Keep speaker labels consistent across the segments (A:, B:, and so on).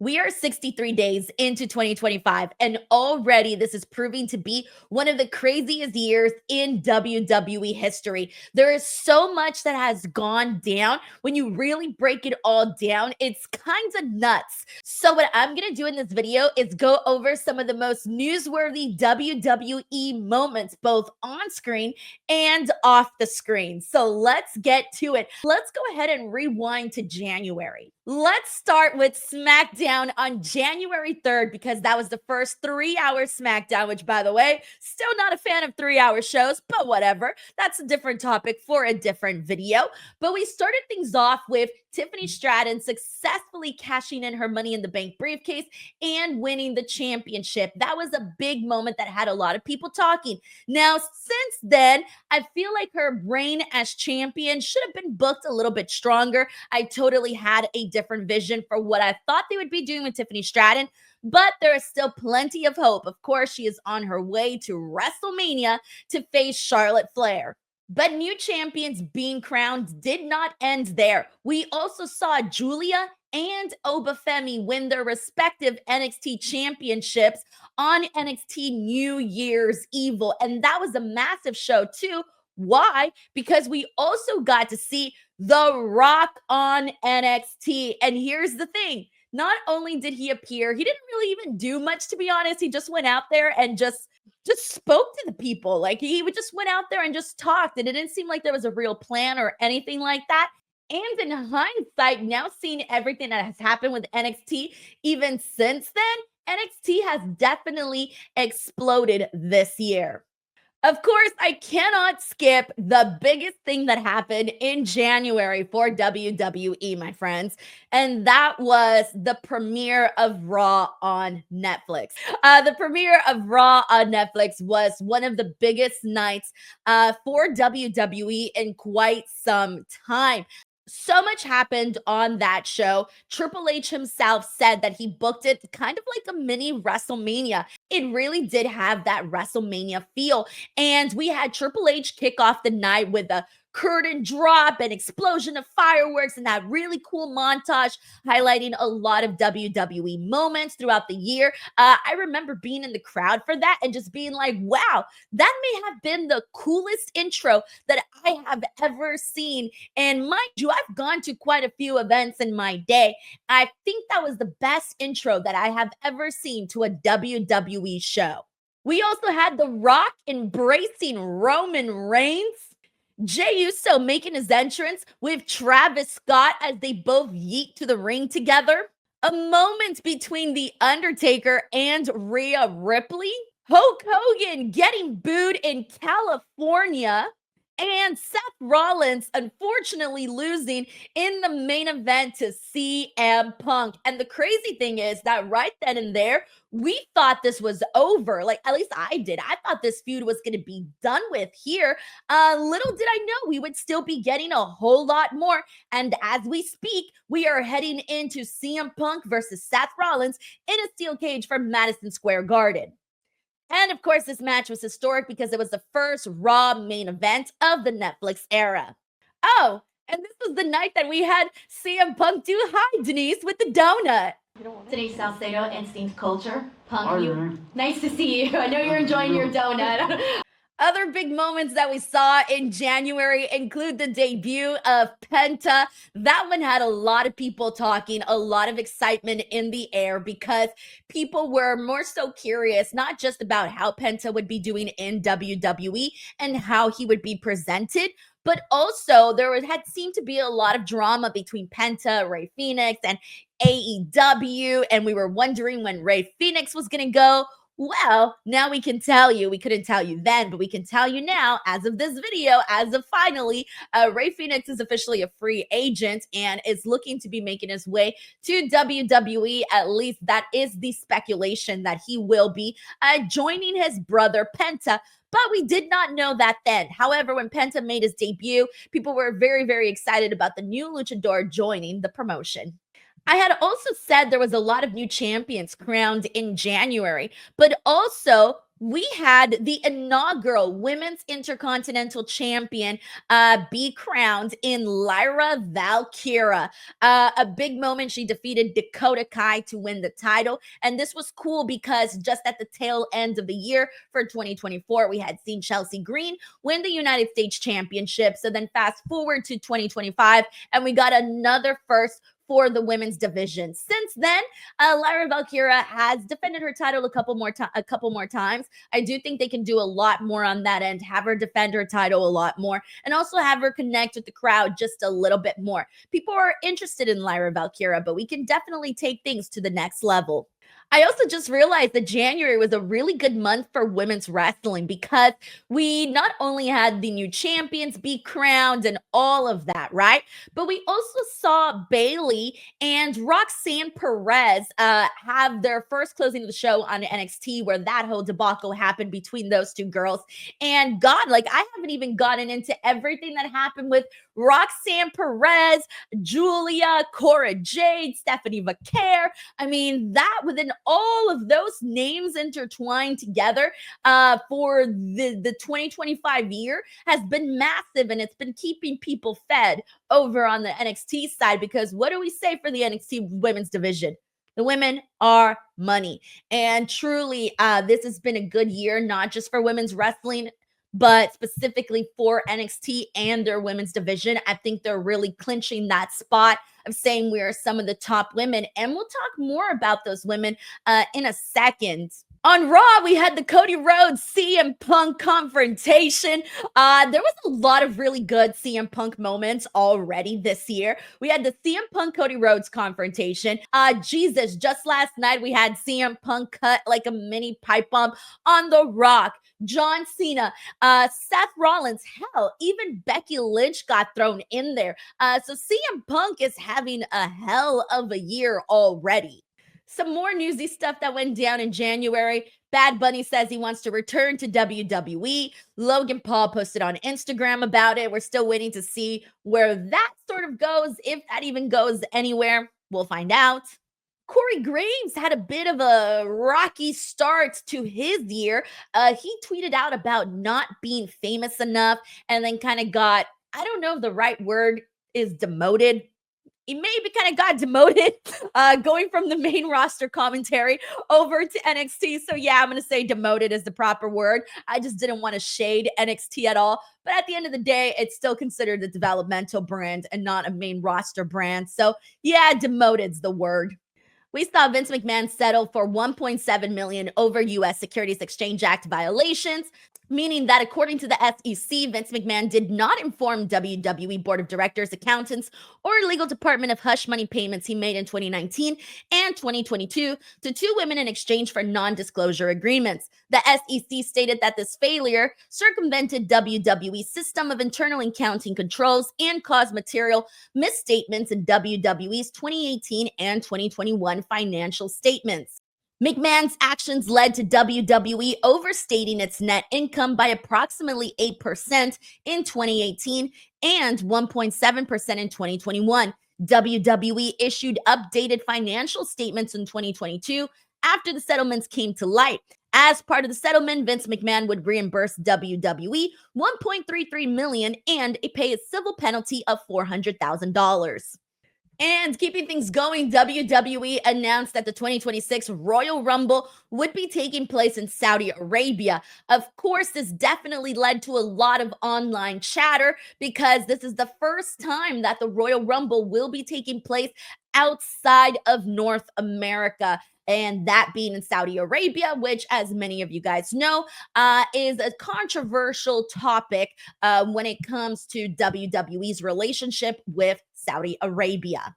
A: We are 63 days into 2025, and already this is proving to be one of the craziest years in WWE history. There is so much that has gone down. When you really break it all down, it's kind of nuts. So, what I'm going to do in this video is go over some of the most newsworthy WWE moments, both on screen and off the screen. So, let's get to it. Let's go ahead and rewind to January. Let's start with SmackDown on January 3rd, because that was the first 3-hour SmackDown, which, by the way, still not a fan of 3-hour shows, but whatever. That's a different topic for a different video. But we started things off with Tiffany Stratton successfully cashing in her Money in the Bank briefcase and winning the championship. That was a big moment that had a lot of people talking. Now, since then, I feel like her reign as champion should have been booked a little bit stronger. I totally had a different vision for what I thought they would be doing with Tiffany Stratton, but there is still plenty of hope. Of course, she is on her way to WrestleMania to face Charlotte Flair. But new champions being crowned did not end there. We also saw Julia and Obafemi win their respective NXT championships on NXT New Year's Evil. And that was a massive show too. Why? Because we also got to see The Rock on NXT. And here's the thing. Not only did he appear, he didn't really even do much, to be honest. He just went out there and just spoke to the people. Like, he would just went out there and just talked. And it didn't seem like there was a real plan or anything like that. And in hindsight, now seeing everything that has happened with NXT, even since then, NXT has definitely exploded this year. Of course, I cannot skip the biggest thing that happened in January for WWE, my friends, and that was the premiere of Raw on Netflix. The premiere of Raw on Netflix was one of the biggest nights for WWE in quite some time. So much happened on that show. Triple H himself said that he booked it kind of like a mini WrestleMania. It really did have that WrestleMania feel. And we had Triple H kick off the night with a curtain drop and explosion of fireworks and that really cool montage highlighting a lot of WWE moments throughout the year. I remember being in the crowd for that and just being like, wow, that may have been the coolest intro that I have ever seen. And mind you, I've gone to quite a few events in my day. I think that was the best intro that I have ever seen to a WWE show. We also had The Rock embracing Roman Reigns. Jey Uso making his entrance with Travis Scott as they both yeet to the ring together. A moment between The Undertaker and Rhea Ripley. Hulk Hogan getting booed in California. And Seth Rollins unfortunately losing in the main event to CM Punk. And the crazy thing is that right then and there, we thought this was over. Like, at least I did. I thought this feud was going to be done with here. Little did I know we would still be getting a whole lot more. And as we speak, we are heading into CM Punk versus Seth Rollins in a steel cage from Madison Square Garden. And of course, this match was historic because it was the first Raw main event of the Netflix era. Oh, and this was the night that we had CM Punk do hi, Denise, with the donut.
B: Today's Salcedo, Instinct Culture. Punk, nice to see you. I know you're enjoying your donut.
A: Other big moments that we saw in January include the debut of Penta. That one had a lot of people talking, a lot of excitement in the air because people were more so curious, not just about how Penta would be doing in WWE and how he would be presented, but also there had seemed to be a lot of drama between Penta, Rey Fenix, and AEW, and we were wondering when Rey Fenix was going to go. Well, now we can tell you. We couldn't tell you then, but we can tell you now, as of this video, as of finally, Rey Fenix is officially a free agent and is looking to be making his way to WWE. At least that is the speculation that he will be joining his brother Penta. But we did not know that then. However, when Penta made his debut, people were very, very excited about the new luchador joining the promotion. I had also said there was a lot of new champions crowned in January, but also we had the inaugural Women's Intercontinental Champion be crowned in Lyra Valkyria. A big moment. She defeated Dakota Kai to win the title. And this was cool because just at the tail end of the year for 2024, we had seen Chelsea Green win the United States Championship. So then fast forward to 2025, and we got another first for the women's division. Since then, Lyra Valkyria has defended her title a couple more times. I do think they can do a lot more on that end, have her defend her title a lot more, and also have her connect with the crowd just a little bit more. People are interested in Lyra Valkyria, but we can definitely take things to the next level. I also just realized that January was a really good month for women's wrestling because we not only had the new champions be crowned and all of that, right? But we also saw Bayley and Roxanne Perez have their first closing of the show on NXT, where that whole debacle happened between those two girls. And God, like, I haven't even gotten into everything that happened with Roxanne Perez, Julia, Cora Jade, Stephanie Vaquer. I mean, that within all of those names intertwined together for the 2025 year has been massive, and it's been keeping people fed over on the NXT side, because what do we say for the NXT women's division? The women are money. And truly, this has been a good year, not just for women's wrestling, but specifically for NXT and their women's division. I think they're really clinching that spot of saying we are some of the top women. And we'll talk more about those women in a second. On Raw, we had the Cody Rhodes CM Punk confrontation. There was a lot of really good CM Punk moments already this year. We had the CM Punk Cody Rhodes confrontation. Jesus, just last night we had CM Punk cut like a mini pipe bomb on The Rock, John Cena, Seth Rollins, hell, even Becky Lynch got thrown in there. So CM Punk is having a hell of a year already. Some more newsy stuff that went down in January. Bad Bunny says he wants to return to WWE. Logan Paul posted on Instagram about it. We're still waiting to see where that sort of goes, if that even goes anywhere. We'll find out. Corey Graves had a bit of a rocky start to his year. He tweeted out about not being famous enough, and then kind of got, I don't know if the right word is demoted. He maybe kind of got demoted going from the main roster commentary over to NXT. So yeah, I'm going to say demoted is the proper word. I just didn't want to shade NXT at all. But at the end of the day, it's still considered a developmental brand and not a main roster brand. So yeah, demoted's the word. We saw Vince McMahon settle for $1.7 million over U.S. Securities Exchange Act violations, meaning that according to the SEC, Vince McMahon did not inform WWE Board of Directors, accountants, or legal department of hush money payments he made in 2019 and 2022 to two women in exchange for non-disclosure agreements. The SEC stated that this failure circumvented WWE's system of internal accounting controls and caused material misstatements in WWE's 2018 and 2021 financial statements. McMahon's actions led to WWE overstating its net income by approximately 8% in 2018 and 1.7% in 2021. WWE issued updated financial statements in 2022 after the settlements came to light. As part of the settlement, Vince McMahon would reimburse WWE $1.33 million and pay a civil penalty of $400,000. And keeping things going, WWE announced that the 2026 Royal Rumble would be taking place in Saudi Arabia. Of course, this definitely led to a lot of online chatter because this is the first time that the Royal Rumble will be taking place outside of North America. And that being in Saudi Arabia, which, as many of you guys know, is a controversial topic when it comes to WWE's relationship with Saudi Arabia.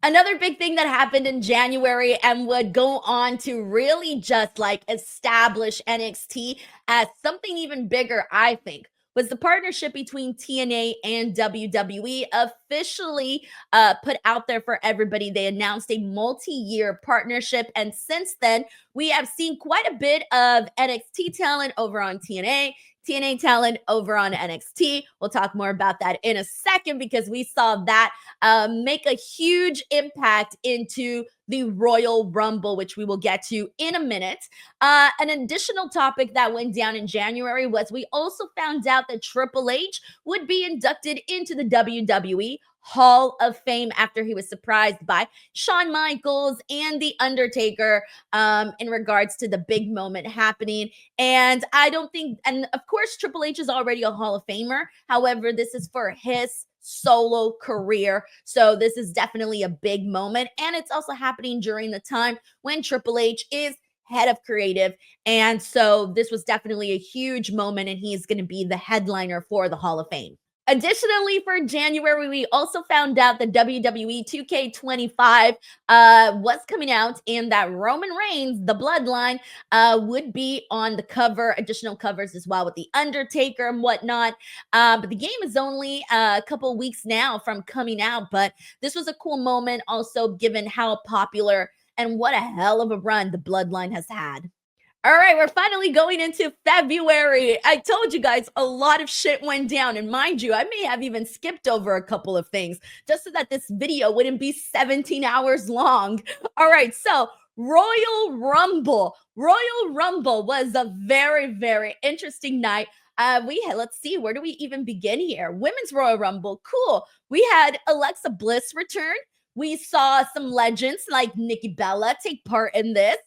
A: Another big thing that happened in January and would go on to really just like establish NXT as something even bigger, I think, was the partnership between TNA and WWE officially put out there for everybody. They announced a multi-year partnership, and since then, we have seen quite a bit of NXT talent over on TNA talent over on NXT. We'll talk more about that in a second because we saw that make a huge impact into the Royal Rumble, which we will get to in a minute. An additional topic that went down in January was we also found out that Triple H would be inducted into the WWE Hall of Fame after he was surprised by Shawn Michaels and The Undertaker in regards to the big moment happening. And I don't think, and of course, Triple H is already a Hall of Famer. However, this is for his solo career. So this is definitely a big moment. And it's also happening during the time when Triple H is head of creative. And so this was definitely a huge moment, and he's going to be the headliner for the Hall of Fame. Additionally, for January, we also found out that WWE 2K25 was coming out, and that Roman Reigns, the Bloodline, would be on the cover, additional covers as well with The Undertaker and whatnot. But the game is only a couple weeks now from coming out, but this was a cool moment also given how popular and what a hell of a run the Bloodline has had. All right, we're finally going into February. I told you guys a lot of shit went down. And mind you, I may have even skipped over a couple of things just so that this video wouldn't be 17 hours long. All right, so Royal Rumble. Royal Rumble was a very, very interesting night. Let's see, where do we even begin here? Women's Royal Rumble, cool. We had Alexa Bliss return. We saw some legends like Nikki Bella take part in this.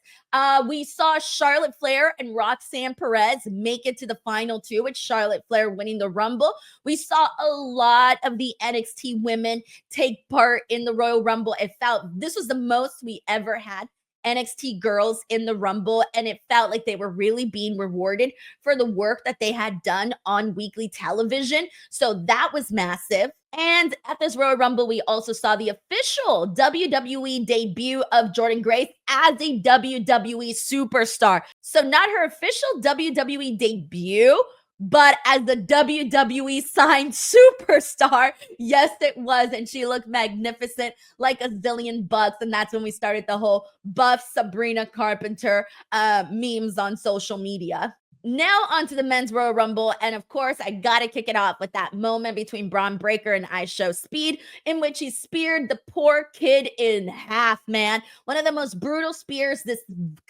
A: We saw Charlotte Flair and Roxanne Perez make it to the final two, with Charlotte Flair winning the Rumble. We saw a lot of the NXT women take part in the Royal Rumble. It felt this was the most we ever had NXT girls in the Rumble, and it felt like they were really being rewarded for the work that they had done on weekly television. So that was massive. And at this Royal Rumble, we also saw the official WWE debut of Jordynne Grace as a WWE superstar. So not her official WWE debut, but as the WWE signed superstar. Yes, it was. And she looked magnificent, like a zillion bucks. And that's when we started the whole buff Sabrina Carpenter memes on social media. Now onto the men's Royal Rumble, and of course, I gotta kick it off with that moment between Braun Breaker and I Show Speed, in which he speared the poor kid in half, man. One of the most brutal spears. This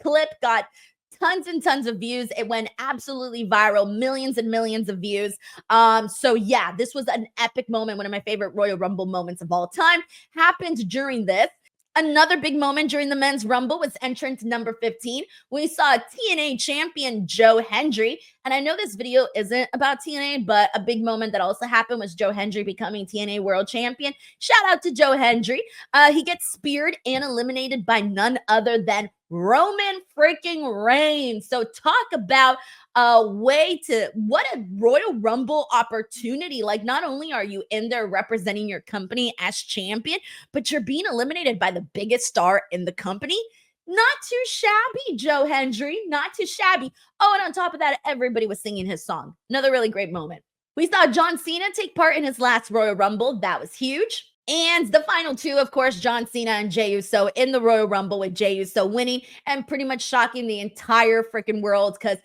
A: clip got tons and tons of views. It went absolutely viral, millions and millions of views. So yeah, this was an epic moment. One of my favorite Royal Rumble moments of all time happened during this. Another big moment during the men's Rumble was entrance number 15. We saw TNA champion Joe Hendry. And I know this video isn't about TNA, but a big moment that also happened was Joe Hendry becoming TNA world champion. Shout out to Joe Hendry. He gets speared and eliminated by none other than Roman freaking Reigns. So talk about what a Royal Rumble opportunity. Like, not only are you in there representing your company as champion, but you're being eliminated by the biggest star in the company. Not too shabby, Joe Hendry. Not too shabby. Oh, and on top of that, everybody was singing his song. Another really great moment. We saw John Cena take part in his last Royal Rumble. That was huge. And the final two, of course, John Cena and Jey Uso in the Royal Rumble, with Jey Uso winning and pretty much shocking the entire freaking world, because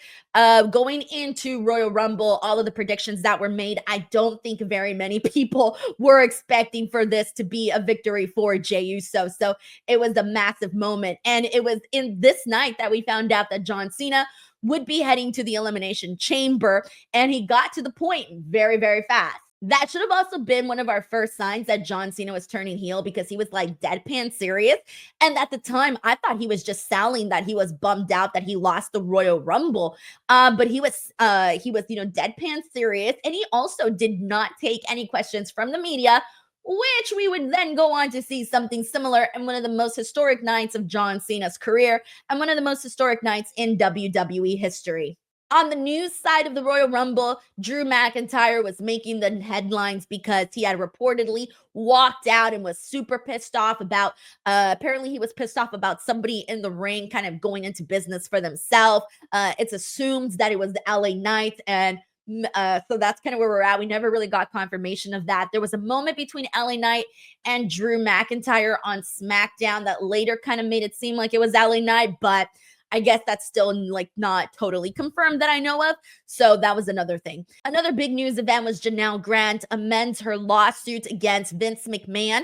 A: going into Royal Rumble, all of the predictions that were made, I don't think very many people were expecting for this to be a victory for Jey Uso. So it was a massive moment. And it was in this night that we found out that John Cena would be heading to the Elimination Chamber, and he got to the point very, very fast. That should have also been one of our first signs that John Cena was turning heel, because he was like deadpan serious. And at the time, I thought he was just selling that he was bummed out that he lost the Royal Rumble. But he was, deadpan serious. And he also did not take any questions from the media, which we would then go on to see something similar in one of the most historic nights of John Cena's career and one of the most historic nights in WWE history. On the news side of the Royal Rumble, Drew McIntyre was making the headlines because he had reportedly walked out and was super pissed off about, apparently he was pissed off about somebody in the ring kind of going into business for themselves. It's assumed that it was the LA Knight, and so that's kind of where we're at. We never really got confirmation of that. There was a moment between LA Knight and Drew McIntyre on SmackDown that later kind of made it seem like it was LA Knight, but I guess that's still like not totally confirmed that I know of. So that was another thing. Another big news event was Janel Grant amends her lawsuit against Vince McMahon.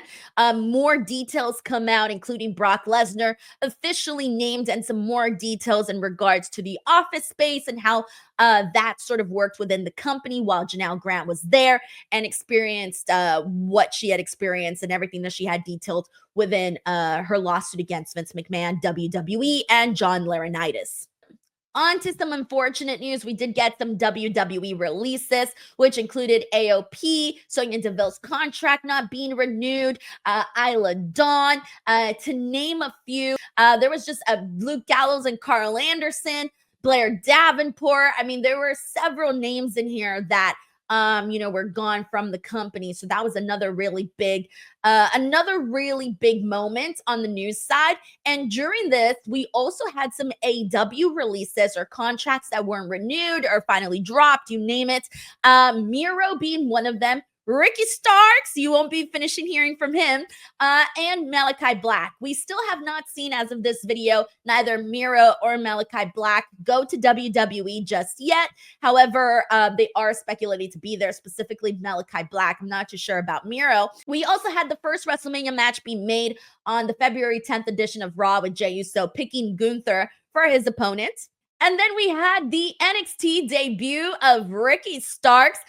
A: More details come out, including Brock Lesnar officially named, and some more details in regards to the office space and how that sort of worked within the company while Janel Grant was there and experienced what she had experienced and everything that she had detailed within her lawsuit against Vince McMahon, WWE, and John Laurinaitis. On to some unfortunate news. We did get some WWE releases, which included AOP, Sonya Deville's contract not being renewed, Isla Dawn, to name a few. There was just Luke Gallows and Carl Anderson, Blair Davenport. I mean, there were several names in here that were gone from the company. So that was another really big moment on the news side. And during this, we also had some AEW releases or contracts that weren't renewed or finally dropped, you name it. Miro being one of them. Ricky Starks, you won't be finishing hearing from him, and Malakai Black. We still have not seen, as of this video, neither Miro or Malakai Black go to WWE just yet. However, they are speculated to be there, specifically Malakai Black. I'm not too sure about Miro. We also had the first WrestleMania match be made on the February 10th edition of Raw with Jey Uso picking Gunther for his opponent. And then we had the NXT debut of Ricky Starks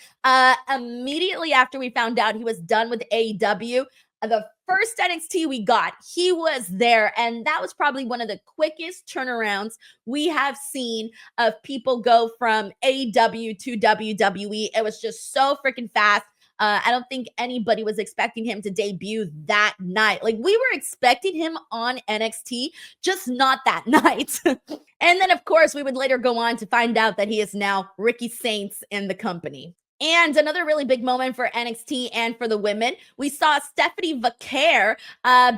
A: immediately after we found out he was done with AEW. The first NXT we got, he was there. And that was probably one of the quickest turnarounds we have seen of people go from AEW to WWE. It was just so freaking fast. I don't think anybody was expecting him to debut that night. Like, we were expecting him on NXT, just not that night. And then, of course, we would later go on to find out that he is now Ricky Saints in the company. And another really big moment for NXT and for the women, we saw Stephanie Vaquer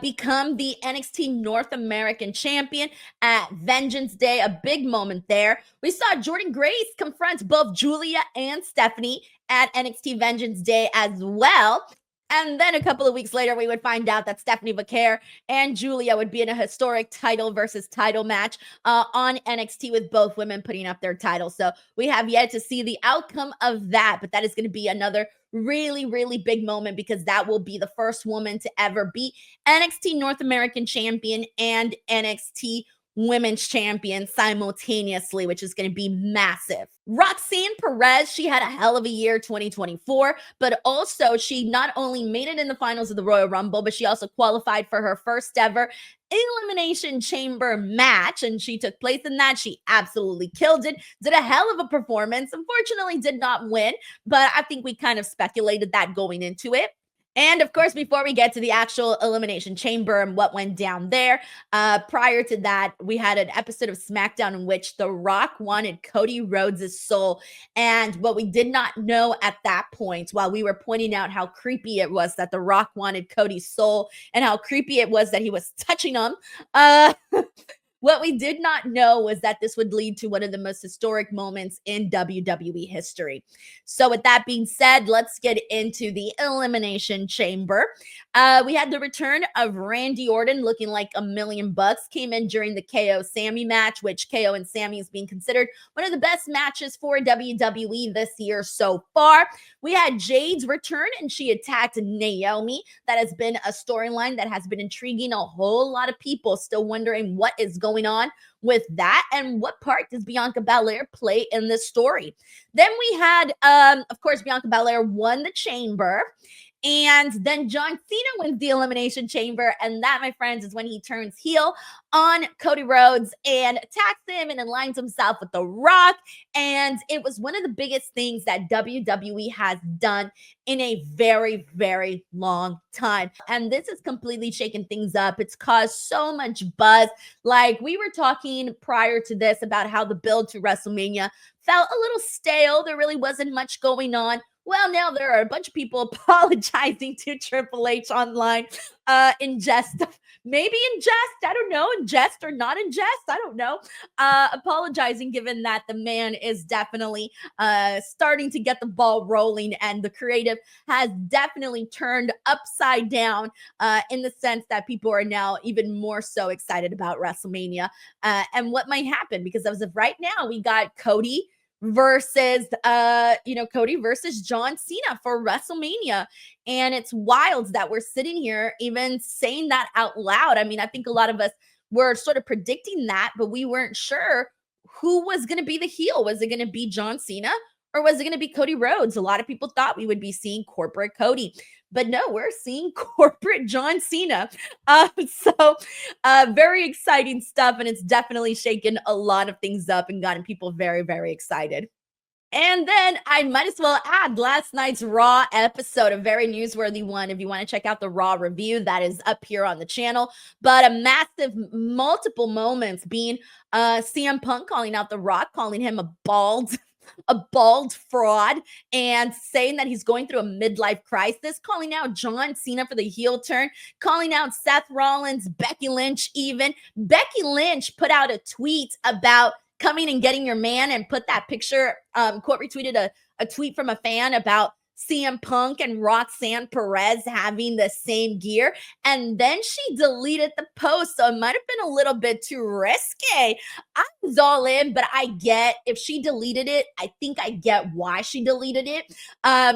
A: become the NXT North American champion at Vengeance Day, a big moment there. We saw Jordynne Grace confront both Julia and Stephanie at NXT Vengeance Day as well. And then a couple of weeks later, we would find out that Stephanie Vaquer and Julia would be in a historic title versus title match on NXT, with both women putting up their titles. So we have yet to see the outcome of that, but that is going to be another really, really big moment, because that will be the first woman to ever be NXT North American champion and NXT Women's champion simultaneously, which is going to be massive. Roxanne Perez, she had a hell of a year 2024, but also she not only made it in the finals of the Royal Rumble, but she also qualified for her first ever Elimination Chamber match, and she took place in that. She absolutely killed it, did a hell of a performance. Unfortunately, did not win, but I think we kind of speculated that going into it. And of course, before we get to the actual Elimination Chamber and what went down there, prior to that, we had an episode of SmackDown in which The Rock wanted Cody Rhodes' soul. And what we did not know at that point, while we were pointing out how creepy it was that The Rock wanted Cody's soul and how creepy it was that he was touching him, what we did not know was that this would lead to one of the most historic moments in WWE history. So with that being said, let's get into the Elimination Chamber. We had the return of Randy Orton looking like $1 million, came in during the KO Sammy match, which KO and Sammy is being considered one of the best matches for WWE this year so far. We had Jade's return, and she attacked Naomi. That has been a storyline that has been intriguing a whole lot of people, still wondering what is going on with that and what part does Bianca Belair play in this story. Then we had, of course, Bianca Belair won the Chamber. And then John Cena wins the Elimination Chamber. And that, my friends, is when he turns heel on Cody Rhodes and attacks him and aligns himself with The Rock. And it was one of the biggest things that WWE has done in a very, very long time. And this has completely shaken things up. It's caused so much buzz. Like, we were talking prior to this about how the build to WrestleMania felt a little stale. There really wasn't much going on. Well, now there are a bunch of people apologizing to Triple H online in jest. Maybe in jest. I don't know. In jest or not in jest. I don't know. Apologizing given that the man is definitely starting to get the ball rolling and the creative has definitely turned upside down in the sense that people are now even more so excited about WrestleMania and what might happen because as of right now, we got Cody versus Cody versus John Cena for WrestleMania. And it's wild that we're sitting here even saying that out loud. I mean, I think a lot of us were sort of predicting that, but we weren't sure who was going to be the heel. Was it going to be John Cena or was it going to be Cody Rhodes? A lot of people thought we would be seeing corporate Cody, but no, we're seeing corporate John Cena. Very exciting stuff. And it's definitely shaken a lot of things up and gotten people very, very excited. And then I might as well add last night's Raw episode, a very newsworthy one. If you want to check out the Raw review, that is up here on the channel. But a massive, multiple moments being CM Punk calling out The Rock, calling him a bald fraud, and saying that he's going through a midlife crisis, calling out John Cena for the heel turn, calling out Seth Rollins, Becky Lynch even. Becky Lynch put out a tweet about coming and getting your man and put that picture, quote retweeted a tweet from a fan about CM Punk and Roxanne Perez having the same gear. And then she deleted the post. So it might have been a little bit too risque. I was all in, but I get if she deleted it, I think I get why she deleted it.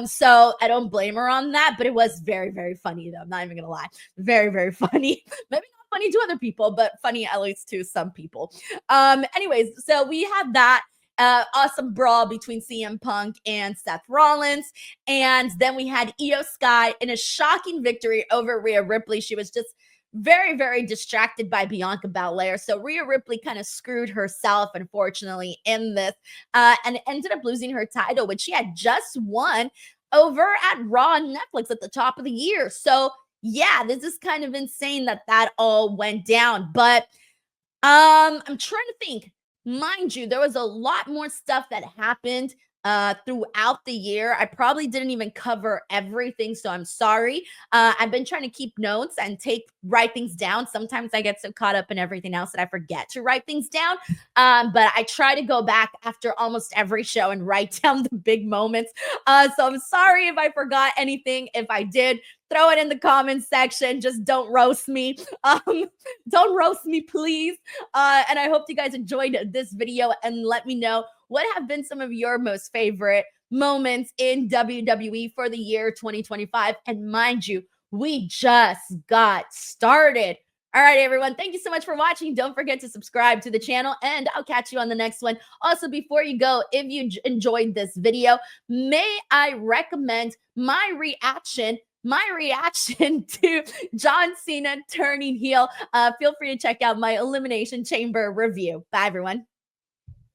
A: So I don't blame her on that, but it was very, very funny though. I'm not even gonna lie. Very, very funny. Maybe not funny to other people, but funny at least to some people. Anyways, so we had that awesome brawl between CM Punk and Seth Rollins. And then we had Io Sky in a shocking victory over Rhea Ripley. She was just very, very distracted by Bianca Belair. So Rhea Ripley kind of screwed herself, unfortunately, in this and ended up losing her title, which she had just won over at Raw and Netflix at the top of the year. So yeah, this is kind of insane that all went down. But I'm trying to think. Mind you, there was a lot more stuff that happened throughout the year. I probably didn't even cover everything, so I'm sorry. I've been trying to keep notes and write things down. Sometimes I get so caught up in everything else that I forget to write things down. But I try to go back after almost every show and write down the big moments. So I'm sorry if I forgot anything. If I did, throw it in the comments section. Just don't roast me. Don't roast me, please. And I hope you guys enjoyed this video and let me know what have been some of your most favorite moments in WWE for the year 2025. And mind you, we just got started. All right, everyone. Thank you so much for watching. Don't forget to subscribe to the channel and I'll catch you on the next one. Also, before you go, if you enjoyed this video, may I recommend my reaction to John Cena turning heel. Feel free to check out my Elimination Chamber review. Bye, everyone.